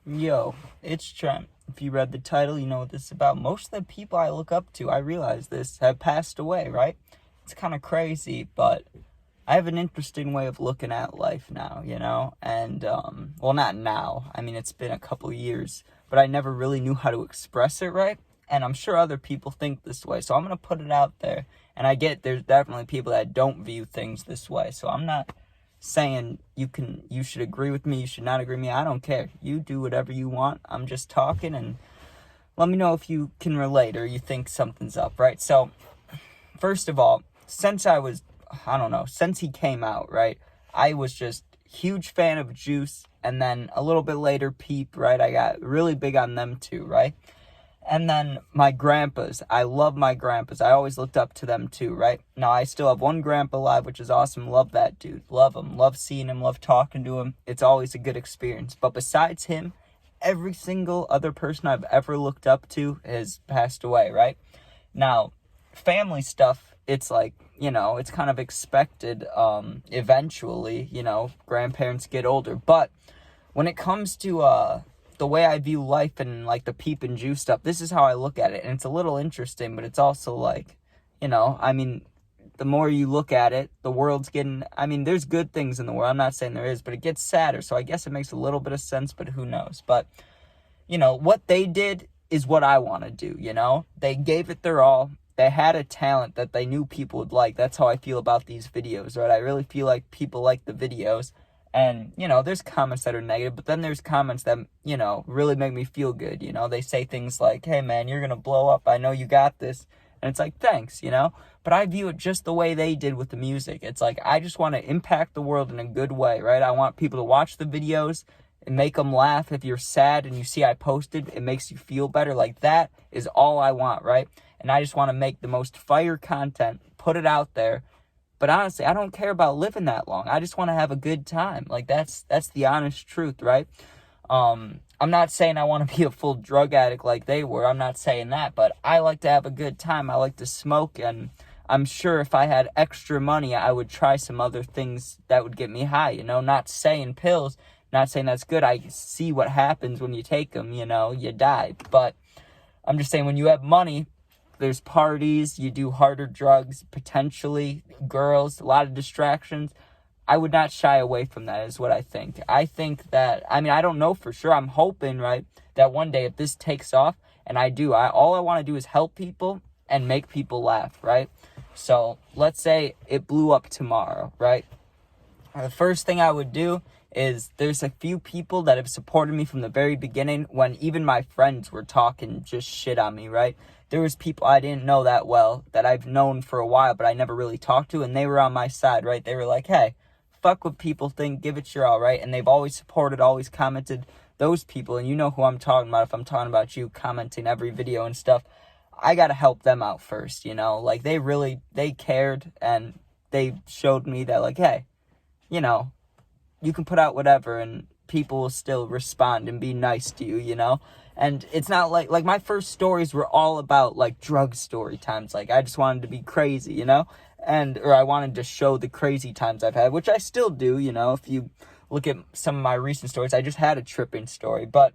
Yo, it's Trent. If you read the title, you know what this is about. Most of the people I look up to, I realize this, have passed away, right? It's kind of crazy, but I have an interesting way of looking at life now, And, well, not now. I mean, it's been a couple years, but I never really knew how to express it right. And I'm sure other people think this way, so I'm going to put it out there. And I get there's definitely people that don't view things this way, so I'm not saying you should agree with me, you should not agree with me. I don't care. You do whatever you want. I'm just talking, and let me know if you can relate or you think something's up, right? So, first of all, since he came out, right, I was just huge fan of Juice, and then a little bit later Peep, right? I got really big on them too, right? And then my grandpas. I love my grandpas. I always looked up to them too, right? Now, I still have one grandpa alive, which is awesome. Love that dude. Love him. Love seeing him. Love talking to him. It's always a good experience. But besides him, every single other person I've ever looked up to has passed away, right? Now, family stuff, it's like, it's kind of expected eventually, grandparents get older. But when it comes to the way I view life and like the Peep and Juice stuff, this is how I look at it. And it's a little interesting, but it's also like, the more you look at it, the world's getting, there's good things in the world. I'm not saying there is, but it gets sadder. So I guess it makes a little bit of sense, but who knows? But, what they did is what I want to do, They gave it their all. They had a talent that they knew people would like. That's how I feel about these videos, right? I really feel like people like the videos. And, there's comments that are negative, but then there's comments that, really make me feel good. They say things like, hey, man, you're going to blow up. I know you got this. And it's like, thanks, But I view it just the way they did with the music. It's like, I just want to impact the world in a good way, right? I want people to watch the videos and make them laugh. If you're sad and you see I posted, it makes you feel better. Like, that is all I want, right? And I just want to make the most fire content, put it out there. But honestly, I don't care about living that long. I just want to have a good time. Like, that's the honest truth, right? I'm not saying I want to be a full drug addict like they were. I'm not saying that. But I like to have a good time. I like to smoke. And I'm sure if I had extra money, I would try some other things that would get me high. Not saying pills. Not saying that's good. I see what happens when you take them. You die. But I'm just saying, when you have money, there's parties, you do harder drugs, potentially, girls, a lot of distractions. I would not shy away from that, is what I think. I think that, I don't know for sure. I'm hoping, right, that one day if this takes off, and I do, all I want to do is help people and make people laugh, right? So let's say it blew up tomorrow, right? The first thing I would do is, there's a few people that have supported me from the very beginning when even my friends were talking just shit on me, right? There was people I didn't know that well that I've known for a while, but I never really talked to, and they were on my side, right? They were like, hey, fuck what people think, give it your all, right? And they've always supported, always commented. Those people, and you know who I'm talking about if I'm talking about you, commenting every video and stuff. I got to help them out first, Like, they cared, and they showed me that, like, hey, you can put out whatever, and people will still respond and be nice to you, And it's not like my first stories were all about, like, drug story times. Like, I just wanted to be crazy, or I wanted to show the crazy times I've had, which I still do, If you look at some of my recent stories, I just had a tripping story. But,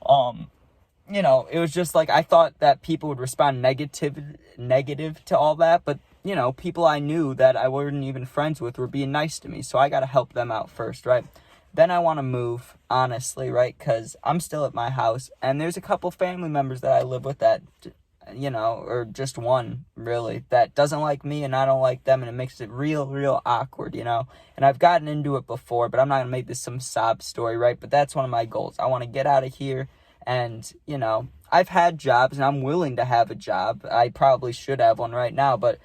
it was just like, I thought that people would respond negative to all that. But, people I knew that I wasn't even friends with were being nice to me. So I got to help them out first, right? Then I want to move, honestly, right? Because I'm still at my house, and there's a couple family members that I live with that, or just one, really, that doesn't like me, and I don't like them, and it makes it real awkward, And I've gotten into it before, but I'm not going to make this some sob story, right? But that's one of my goals. I want to get out of here, and, I've had jobs, and I'm willing to have a job. I probably should have one right now, but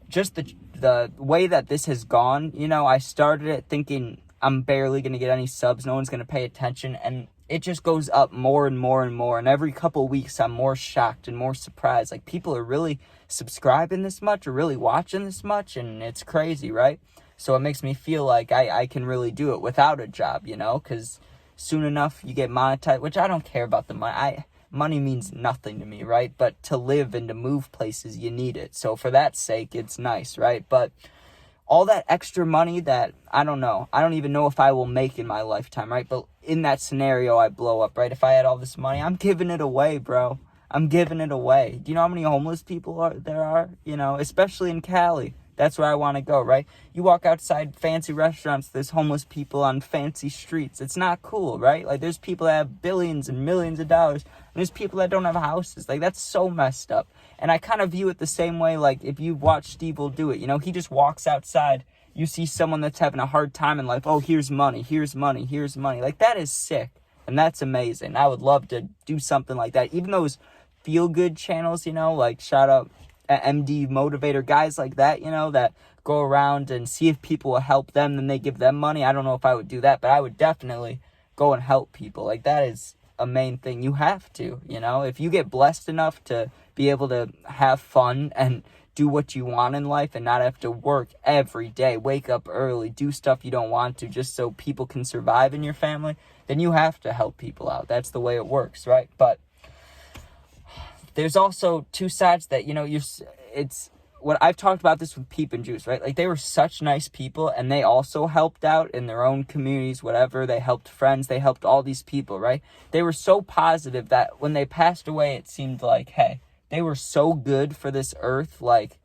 just the way that this has gone, I started it thinking I'm barely going to get any subs. No one's going to pay attention. And it just goes up more and more and more. And every couple of weeks, I'm more shocked and more surprised. Like, people are really subscribing this much or really watching this much. And it's crazy, right? So it makes me feel like I can really do it without a job, Because soon enough, you get monetized, which I don't care about the money. Money means nothing to me, right? But to live and to move places, you need it. So for that sake, it's nice, right? But all that extra money that, I don't know. I don't even know if I will make in my lifetime, right? But in that scenario I blow up, right? If I had all this money, I'm giving it away, bro. I'm giving it away. Do you know how many homeless people there are? You know, especially in Cali. That's where I want to go, right? You walk outside fancy restaurants, there's homeless people on fancy streets. It's not cool, right? Like, there's people that have billions and millions of dollars, and there's people that don't have houses. Like, that's so messed up. And I kind of view it the same way, like, if you watch Steve will do it, you know, he just walks outside. You see someone that's having a hard time in life. Oh, here's money, here's money, here's money. Like, that is sick, and that's amazing. I would love to do something like that. Even those feel-good channels, you know, like, shout out MD Motivator, guys like that, you know, that go around and see if people will help them, then they give them money. I don't know if I would do that, but I would definitely go and help people. Like, that is a main thing. You have to, you know, if you get blessed enough to be able to have fun and do what you want in life and not have to work every day, wake up early, do stuff you don't want to just so people can survive in your family, then you have to help people out. That's the way it works, right? But there's also two sides that, you know, it's what I've talked about this with Peep and Juice, right? Like, they were such nice people, and they also helped out in their own communities, whatever. They helped friends, they helped all these people, right? They were so positive that when they passed away, it seemed like, hey, they were so good for this earth, like,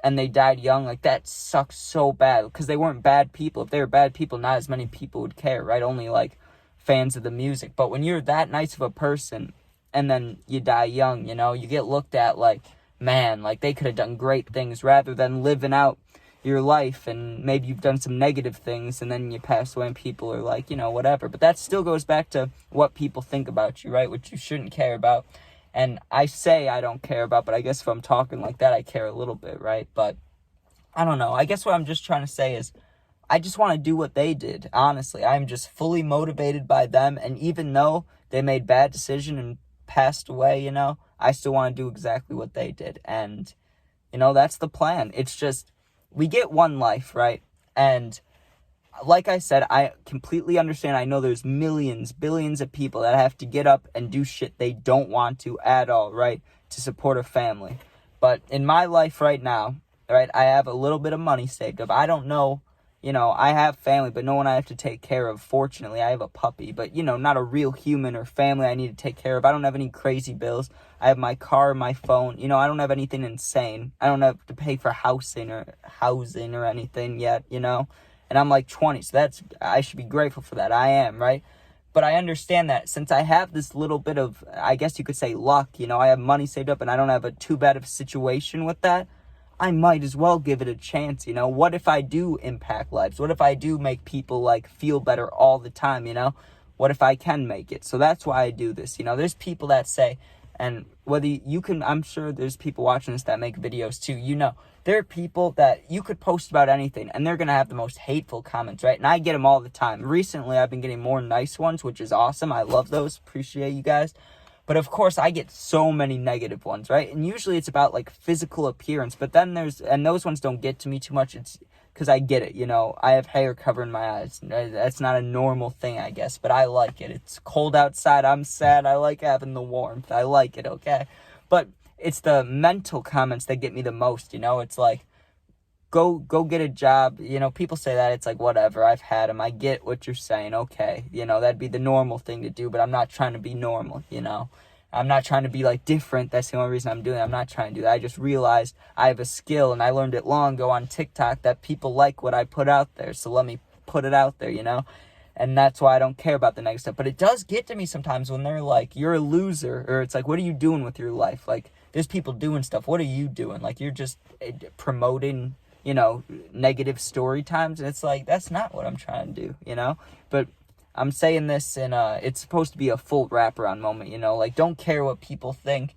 and they died young. Like, that sucks so bad, because they weren't bad people. If they were bad people, not as many people would care, right? Only, like, fans of the music. But when you're that nice of a person, and then you die young, you know, you get looked at like, man, like, they could have done great things rather than living out your life, and maybe you've done some negative things, and then you pass away and people are like, you know, whatever. But that still goes back to what people think about you, right? Which you shouldn't care about. And I say I don't care about, but I guess if I'm talking like that, I care a little bit, right? But I don't know. I guess what I'm just trying to say is, I just want to do what they did, honestly. I'm just fully motivated by them, and even though they made bad decisions and passed away, you know, I still want to do exactly what they did. And, you know, that's the plan. It's just, we get one life, right? And like I said, I completely understand. I know there's millions, billions of people that have to get up and do shit they don't want to at all, right, to support a family. But in my life right now, right, I have a little bit of money saved up. I don't know, you know, I have family, but no one I have to take care of. Fortunately, I have a puppy, but, you know, not a real human or family I need to take care of. I don't have any crazy bills. I have my car, my phone. You know, I don't have anything insane. I don't have to pay for housing or anything yet, you know. And I'm like 20, so I should be grateful for that. I am, right? But I understand that since I have this little bit of, I guess you could say, luck, you know, I have money saved up and I don't have a too bad of a situation with that, I might as well give it a chance, you know? What if I do impact lives? What if I do make people, like, feel better all the time, you know? What if I can make it? So that's why I do this, you know? There's people that say, and whether you can, I'm sure there's people watching this that make videos too, you know? There are people that you could post about anything, and they're going to have the most hateful comments, right? And I get them all the time. Recently, I've been getting more nice ones, which is awesome. I love those. Appreciate you guys. But of course, I get so many negative ones, right? And usually it's about, like, physical appearance. But then and those ones don't get to me too much. It's because I get it, you know. I have hair covering my eyes. That's not a normal thing, I guess. But I like it. It's cold outside. I'm sad. I like having the warmth. I like it, okay? But it's the mental comments that get me the most, you know? It's like, go get a job. You know, people say that. It's like, whatever. I've had them. I get what you're saying. Okay. You know, that'd be the normal thing to do, but I'm not trying to be normal, you know? I'm not trying to be, like, different. That's the only reason I'm doing it. I'm not trying to do that. I just realized I have a skill, and I learned it long ago on TikTok, that people like what I put out there. So let me put it out there, you know? And that's why I don't care about the next stuff. But it does get to me sometimes when they're like, you're a loser. Or it's like, what are you doing with your life? Like, there's people doing stuff. What are you doing? Like, you're just promoting, you know, negative story times. And it's like, that's not what I'm trying to do, you know? But I'm saying this in it's supposed to be a full wraparound moment, you know? Like, don't care what people think.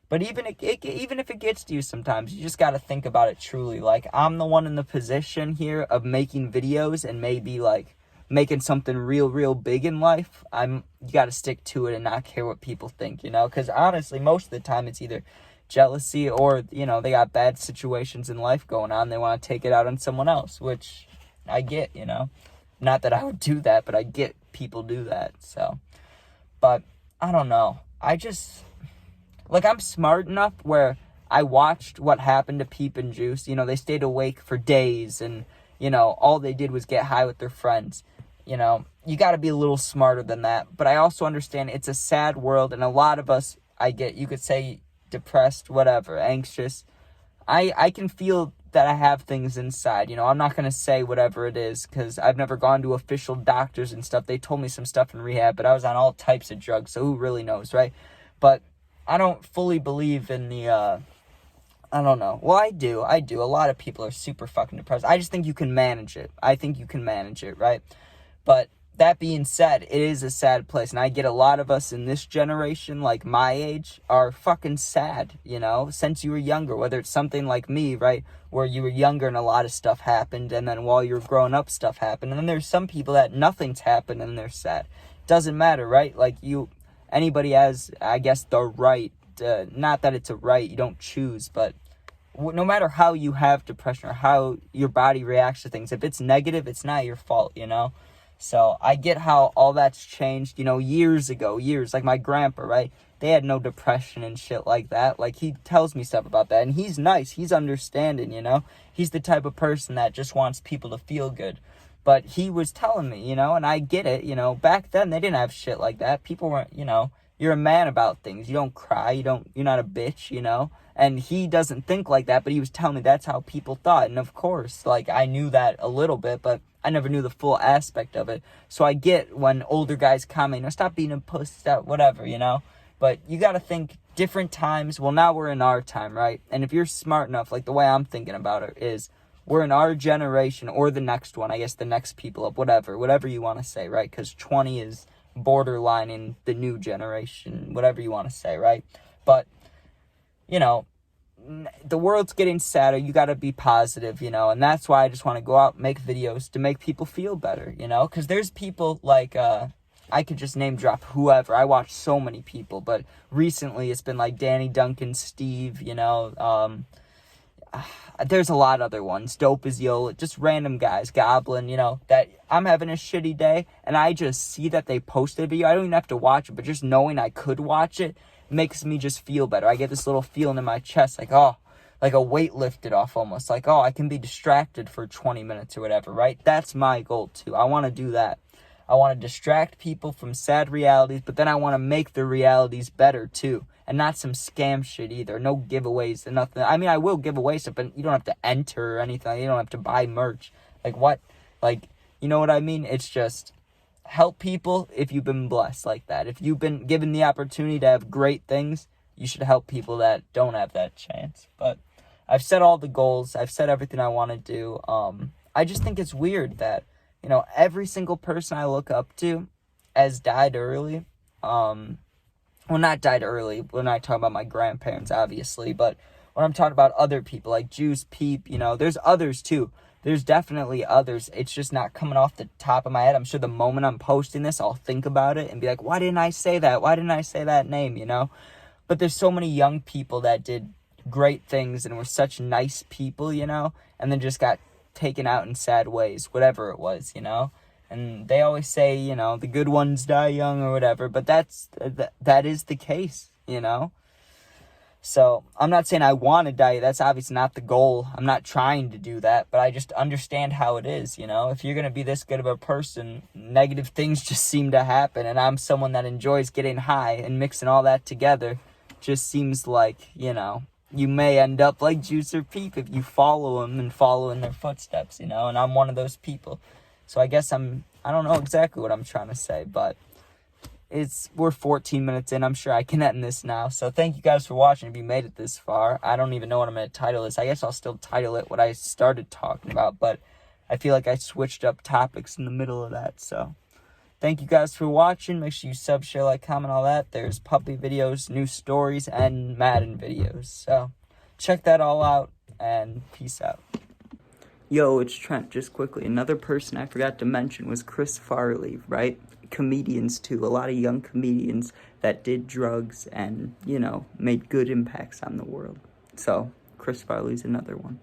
But even if it gets to you sometimes, you just got to think about it truly. Like, I'm the one in the position here of making videos and maybe, like, making something real big in life. You got to stick to it and not care what people think, you know? Because honestly, most of the time it's either jealousy or, you know, they got bad situations in life going on. They want to take it out on someone else, which I get, you know? Not that I would do that, but I get people do that, so. But, I don't know. I just, like, I'm smart enough where I watched what happened to Peep and Juice. You know, they stayed awake for days, and, you know, all they did was get high with their friends, you know. you got to be a little smarter than that. But I also understand it's a sad world, and a lot of us, you could say depressed, whatever, anxious. I can feel that I have things inside, I'm not going to say whatever it is, because I've never gone to official doctors and stuff. They told me some stuff in rehab, but I was on all types of drugs, so who really knows, right? But I don't fully believe in the, I don't know. Well, I do. A lot of people are super fucking depressed. I just think you can manage it. I think you can manage it, right? But that being said, it is a sad place, and I get a lot of us in this generation, like my age, are fucking sad, since you were younger, whether it's something like me, right, where you were younger and a lot of stuff happened, and then while you were growing up, stuff happened, and then there's some people that nothing's happened and they're sad. Doesn't matter, right? Like, anybody has, I guess, the right, not that it's a right, you don't choose, but no matter how you have depression or how your body reacts to things, if it's negative, it's not your fault, So I get how all that's changed, years ago, like my grandpa, right? They had no depression and shit like that. Like, he tells me stuff about that, and he's nice. He's understanding, He's the type of person that just wants people to feel good. But he was telling me, and I get it, back then they didn't have shit like that. People weren't, you're a man about things. You don't cry. You're not a bitch, And he doesn't think like that, but he was telling me that's how people thought. And of course, like, I knew that a little bit, but I never knew the full aspect of it. So I get when older guys comment, stop being a puss, stop, whatever, But you got to think different times. Well, now we're in our time, right? And if you're smart enough, like the way I'm thinking about it is, we're in our generation, or the next one, I guess the next people up, whatever you want to say, right? Because 20 is borderline in the new generation, whatever you want to say, right? But, the world's getting sadder. You got to be positive, and that's why I just want to go out and make videos to make people feel better, because there's people like, I could just name drop whoever. I watch so many people, but recently it's been like Danny Duncan, Steve, there's a lot of other ones. Dope as Yola, just random guys, Goblin, that I'm having a shitty day, and I just see that they posted a video. I don't even have to watch it, but just knowing I could watch it makes me just feel better. I get this little feeling in my chest, like, oh, like a weight lifted off almost. Like, oh, I can be distracted for 20 minutes or whatever, right? That's my goal, too. I want to do that. I want to distract people from sad realities, but then I want to make the realities better, too. And not some scam shit either. No giveaways and nothing. I mean, I will give away stuff, but you don't have to enter or anything. You don't have to buy merch. Like, what? Like, you know what I mean? It's just help people if you've been blessed like that. If you've been given the opportunity to have great things, you should help people that don't have that chance. But I've set all the goals. I've said everything I want to do. I just think it's weird that, every single person I look up to has died early. Well, not died early. We're not talking about my grandparents, obviously, but when I'm talking about other people, like Juice, Peep, there's others, too. There's definitely others. It's just not coming off the top of my head. I'm sure the moment I'm posting this, I'll think about it and be like, why didn't I say that? Why didn't I say that name, But there's so many young people that did great things and were such nice people, and then just got taken out in sad ways, whatever it was, And they always say, the good ones die young or whatever, but that is the case, So I'm not saying I want to die. That's obviously not the goal. I'm not trying to do that, but I just understand how it is, If you're going to be this good of a person, negative things just seem to happen, and I'm someone that enjoys getting high and mixing all that together. Just seems like, you may end up like Juice or Peep if you follow them and follow in their footsteps, and I'm one of those people. So I guess I don't know exactly what I'm trying to say, but we're 14 minutes in. I'm sure I can end this now. So thank you guys for watching if you made it this far. I don't even know what I'm going to title this. I guess I'll still title it what I started talking about, but I feel like I switched up topics in the middle of that. So thank you guys for watching. Make sure you sub, share, like, comment, all that. There's puppy videos, new stories, and Madden videos. So check that all out, and peace out. Yo, it's Trent. Just quickly, another person I forgot to mention was Chris Farley, right? Comedians, too. A lot of young comedians that did drugs and, made good impacts on the world. So, Chris Farley's another one.